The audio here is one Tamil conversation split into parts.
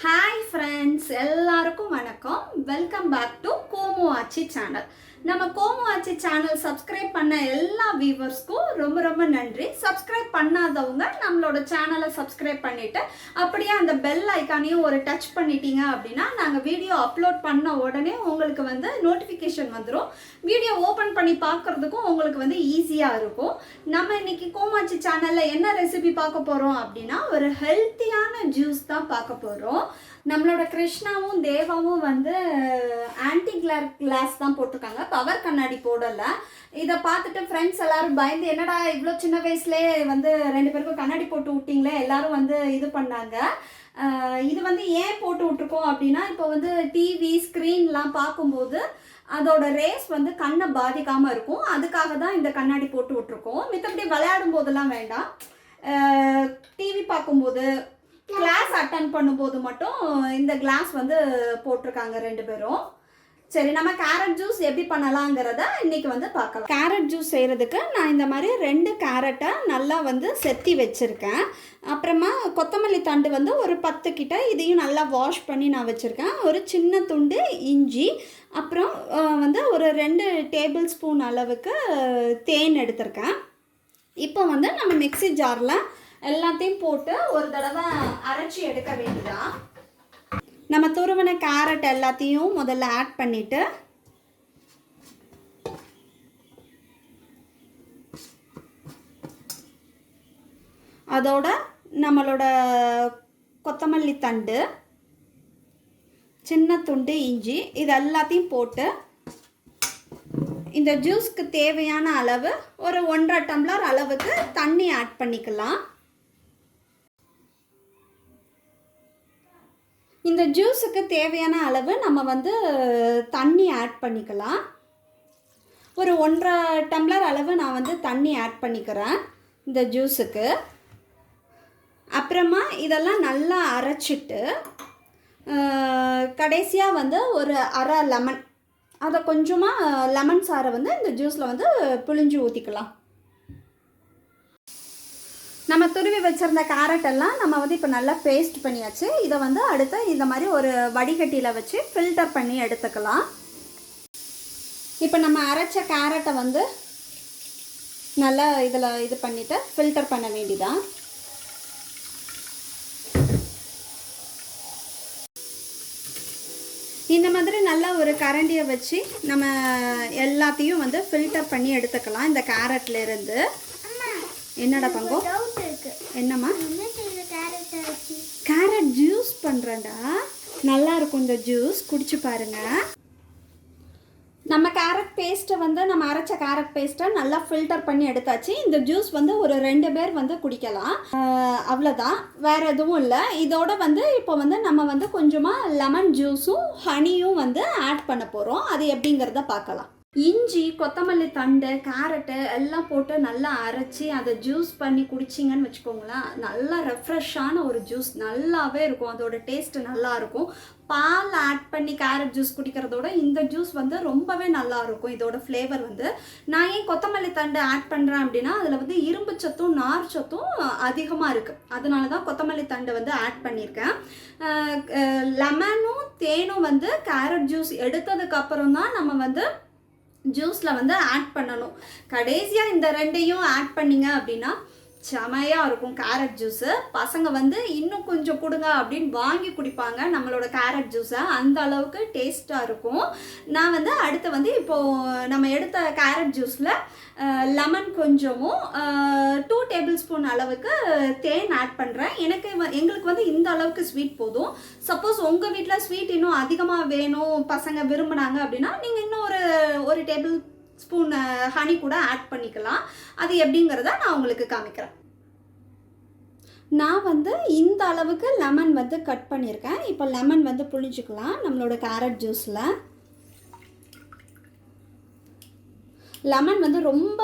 Hi friends, எல்லாருக்கும் வணக்கம். Welcome back to Komu Aachi channel. நம்ம கோமு ஆச்சி சேனல் சப்ஸ்கிரைப் பண்ண எல்லா வியூவர்ஸ்க்கும் ரொம்ப ரொம்ப நன்றி. சப்ஸ்கிரைப் பண்ணாதவங்க நம்மளோட சேனலை சப்ஸ்கிரைப் பண்ணிட்டு அப்படியே அந்த பெல் ஐக்கானையும் ஒரு டச் பண்ணிட்டீங்க அப்படின்னா நாங்கள் வீடியோ அப்லோட் பண்ண உடனே உங்களுக்கு நோட்டிஃபிகேஷன் வந்துடும். வீடியோ ஓப்பன் பண்ணி பார்க்குறதுக்கும் உங்களுக்கு ஈஸியாக இருக்கும். நம்ம இன்னைக்கு கோமாச்சி சேனலில் என்ன ரெசிபி பார்க்க போகிறோம் அப்படின்னா ஒரு ஹெல்த்தியான ஜூஸ் தான் பார்க்க போகிறோம். நம்மளோட கிருஷ்ணாவும் தேவாவும் ஆன்டி கிளாஸ் தான் போட்டிருக்காங்க, பவர் கண்ணாடி போடலை. இதை பார்த்துட்டு ஃப்ரெண்ட்ஸ் எல்லாரும் பயந்து என்னடா இவ்வளோ சின்ன வயசுலேயே ரெண்டு பேருக்கும் கண்ணாடி போட்டு விட்டிங்களே எல்லாரும் இது பண்ணாங்க. இது ஏன் போட்டு விட்ருக்கோம் அப்படின்னா இப்போ டிவி ஸ்க்ரீன்லாம் பார்க்கும்போது அதோட ரேஸ் கண்ணை பாதிக்காமல் இருக்கும். அதுக்காக தான் இந்த கண்ணாடி போட்டு விட்ருக்கோம். மித்தபடி விளையாடும் போதெல்லாம் வேண்டாம். டிவி பார்க்கும்போது கிளாஸ் அட்டன் பண்ணும்போது மட்டும் இந்த கிளாஸ் போட்டிருக்காங்க ரெண்டு பேரும். சரி, நம்ம கேரட் ஜூஸ் எப்படி பண்ணலாங்கிறத இன்னைக்கு பார்க்கலாம். கேரட் ஜூஸ் செய்கிறதுக்கு நான் இந்த மாதிரி 2 கேரட்டை நல்லா செத்தி வச்சுருக்கேன். அப்புறமா கொத்தமல்லி தண்டு ஒரு 10 கிட்ட இதையும் நல்லா வாஷ் பண்ணி நான் வச்சுருக்கேன். ஒரு சின்ன துண்டு இஞ்சி, அப்புறம் ஒரு 2 டேபிள் ஸ்பூன் அளவுக்கு தேன் எடுத்திருக்கேன். இப்போ நம்ம மிக்ஸி ஜாரில் எல்லாத்தையும் போட்டு ஒரு தடவை அரைச்சி எடுக்க வேண்டியதான். நம்ம துருவின கேரட் எல்லாத்தையும் முதல்ல ஆட் பண்ணிவிட்டு அதோட நம்மளோட கொத்தமல்லி தண்டு, சின்ன துண்டு இஞ்சி, இது எல்லாத்தையும் போட்டு இந்த ஜூஸ்க்கு தேவையான அளவு ஒரு 1.5 டம்ளர் அளவுக்கு தண்ணி ஆட் பண்ணிக்கலாம். இந்த ஜூஸுக்கு தேவையான அளவு நம்ம தண்ணி ஆட் பண்ணிக்கலாம். ஒரு 1.5 டம்ளர் அளவு நான் தண்ணி ஆட் பண்ணிக்கிறேன் இந்த ஜூஸுக்கு. அப்புறமா இதெல்லாம் நல்லா அரைச்சிட்டு கடைசியாக ஒரு அரை லெமன், அதை கொஞ்சமாக லெமன் சாறை இந்த ஜூஸில் புழிஞ்சு ஊற்றிக்கலாம். நம்ம துருவி வச்சுருந்த கேரட் எல்லாம் நம்ம இப்போ நல்லா பேஸ்ட் பண்ணியாச்சு. இதை அடுத்து இந்த மாதிரி ஒரு வடிகட்டியில் வச்சு ஃபில்டர் பண்ணி எடுத்துக்கலாம். இப்போ நம்ம அரைச்ச கேரட்டை நல்லா இதில் இது பண்ணிவிட்டு ஃபில்டர் பண்ண வேண்டியதான். இந்த மாதிரி நல்லா ஒரு கரண்டியை வச்சு நம்ம எல்லாத்தையும் ஃபில்டர் பண்ணி எடுத்துக்கலாம் இந்த கேரட்லேருந்து. என்னடா பங்கம்? என்னம்மா? கேரட் ஜூஸ் பண்ணுறேன்டா, நல்லா இருக்கும் இந்த ஜூஸ், குடிச்சு பாருங்க. நம்ம கேரட் பேஸ்ட்டை நம்ம அரைச்ச கேரட் பேஸ்ட்டை நல்லா ஃபில்டர் பண்ணி எடுத்தாச்சு. இந்த ஜூஸ் ஒரு 2 பேர் குடிக்கலாம், அவ்வளோதான், வேறு எதுவும் இல்லை. இதோட இப்போ நம்ம கொஞ்சமாக லெமன் ஜூஸும் ஹனியும் ஆட் பண்ண போகிறோம். அது எப்படிங்கிறத பார்க்கலாம். இஞ்சி, கொத்தமல்லி தண்டு, கேரட்டு எல்லாம் போட்டு நல்லா அரைச்சி அதை ஜூஸ் பண்ணி குடிச்சிங்கன்னு வச்சுக்கோங்களேன், நல்லா ரெஃப்ரெஷ்ஷான ஒரு ஜூஸ், நல்லாவே இருக்கும். அதோட டேஸ்ட்டு நல்லாயிருக்கும். பால் ஆட் பண்ணி கேரட் ஜூஸ் குடிக்கிறதோட இந்த ஜூஸ் ரொம்பவே நல்லாயிருக்கும். இதோட ஃப்ளேவர் நான் ஏன் கொத்தமல்லி தண்டு ஆட் பண்ணுறேன் அப்படின்னா அதில் இரும்பு சத்தும் நார் சத்தும் அதிகமாக இருக்குது. அதனால தான் கொத்தமல்லி தண்டு ஆட் பண்ணியிருக்கேன். லெமனும் தேனும் கேரட் ஜூஸ் எடுத்ததுக்கப்புறம் தான் நம்ம ஜூஸில் ஆட் பண்ணணும். கடைசியாக இந்த 2ஐயும் ஆட் பண்ணிங்க அப்படின்னா செமையாக இருக்கும் கேரட் ஜூஸு. பசங்க இன்னும் கொஞ்சம் கொடுங்க அப்படின்னு வாங்கி குடிப்பாங்க நம்மளோட கேரட் ஜூஸை, அந்த அளவுக்கு டேஸ்ட்டாக இருக்கும். நான் அடுத்து இப்போது நம்ம எடுத்த கேரட் ஜூஸில் லெமன் கொஞ்சமும் 2 டேபிள் ஸ்பூன் அளவுக்கு தேன் ஆட் பண்ணுறேன். எங்களுக்கு இந்த அளவுக்கு ஸ்வீட் போதும். சப்போஸ் உங்கள் வீட்டில் ஸ்வீட் இன்னும் அதிகமாக வேணும், பசங்க விரும்புனாங்க அப்படின்னா நீங்கள் இன்னும் ஒரு டேபிள் ஸ்பூன் ஹனி கூட ஆட் பண்ணிக்கலாம். அது எப்படிங்கிறத நான் உங்களுக்கு காமிக்கிறேன். நான் இந்த அளவுக்கு லெமன் கட் பண்ணியிருக்கேன். இப்போ லெமன் புழிஞ்சிக்கலாம் நம்மளோட கேரட் ஜூஸில். லெமன் ரொம்ப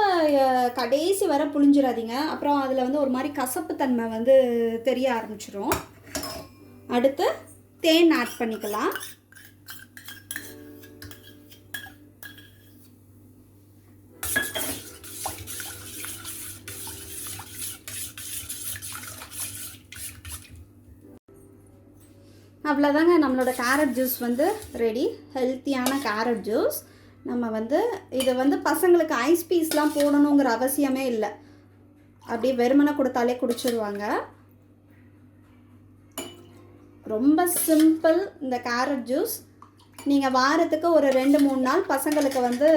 கடைசி வரை புழிஞ்சிடாதீங்க, அப்புறம் அதில் ஒரு மாதிரி கசப்பு தன்மை தெரிய ஆரம்பிச்சிடும். அடுத்து தேன் ஆட் பண்ணிக்கலாம். அவ்வளோதாங்க, நம்மளோட கேரட் ஜூஸ் வந்து ரெடி. ஹெல்த்தியான கேரட் ஜூஸ். நம்ம வந்து இதை வந்து பசங்களுக்கு ஐஸ் பீஸ்லாம் போடணுங்கிற அவசியமே இல்லை. அப்படியே வெறுமனை கொடுத்தாலே குடிச்சிடுவாங்க. ரொம்ப சிம்பிள் இந்த கேரட் ஜூஸ். நீங்கள் வாரத்துக்கு ஒரு 2-3 நாள் பசங்களுக்கு வந்து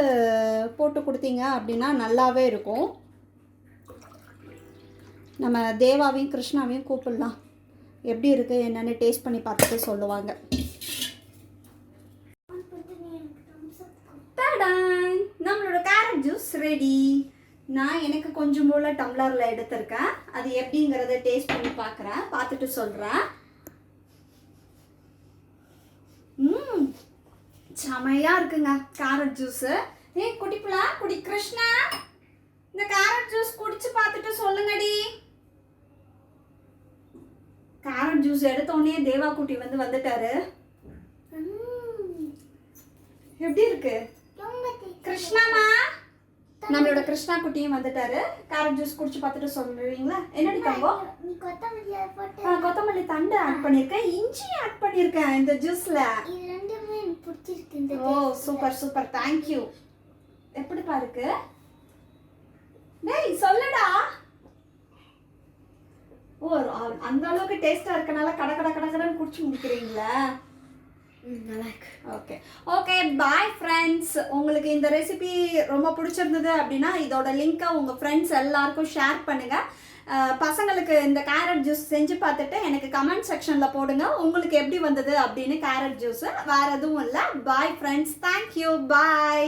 போட்டு கொடுத்தீங்க அப்படின்னா நல்லாவே இருக்கும். நம்ம தேவாவையும் கிருஷ்ணாவையும் கூப்பிடலாம், எப்படி இருக்குது என்னென்னு டேஸ்ட் பண்ணி பார்த்துட்டு சொல்லுவாங்க. நம்மளோட கேரட் ஜூஸ் ரெடி. நான் எனக்கு கொஞ்சம் போல் டம்ளரில் எடுத்திருக்கேன். அது எப்படிங்கிறத டேஸ்ட் பண்ணி பார்க்குறேன், பார்த்துட்டு சொல்கிறேன். செமையாக இருக்குங்க கேரட் ஜூஸு. குடிப்பலா குடி கிருஷ்ணா, இந்த கேரட் ஜூஸ் குடிச்சு பார்த்துட்டு சொல்லுங்கடி. கேரட் ஜூஸ் எடுத்தோடனே தேவா குட்டி வந்துட்டாரு. எப்படி இருக்கு கிருஷ்ணாமா? நம்மளோட கிருஷ்ணா குட்டியும் வந்துட்டாரு. கேரட் ஜூஸ் குடிச்சு பார்த்துட்டு சொல்லுவீங்களா? என்னடி தங்கோ? கொத்தமல்லி தண்டு ஆட் பண்ணிருக்கேன், இஞ்சி ஆட் பண்ணிருக்கேன் இந்த ஜூஸ்ல. ஓ சூப்பர் சூப்பர், தேங்க்யூ. எப்படி பாருக்கு? டேய் சொல்லுடா. ஓ அந்த அளவுக்கு டேஸ்டா இருக்கனால கடன்னு குடிச்சு முடிக்கிறீங்களா? நல்லா இருக்கு. Okay okay, bye friends. உங்களுக்கு இந்த ரெசிபி ரொம்ப பிடிச்சிருந்தது அப்படின்னா இதோட லிங்க்கை உங்கள் ஃப்ரெண்ட்ஸ் எல்லாருக்கும் ஷேர் பண்ணுங்கள். பசங்களுக்கு இந்த கேரட் ஜூஸ் செஞ்சு பார்த்துட்டு எனக்கு கமெண்ட் செக்ஷனில் போடுங்க உங்களுக்கு எப்படி வந்தது அப்படின்னு. கேரட் ஜூஸு வேறு எதுவும் இல்லை. பாய் ஃப்ரெண்ட்ஸ், தேங்க்யூ, பாய்.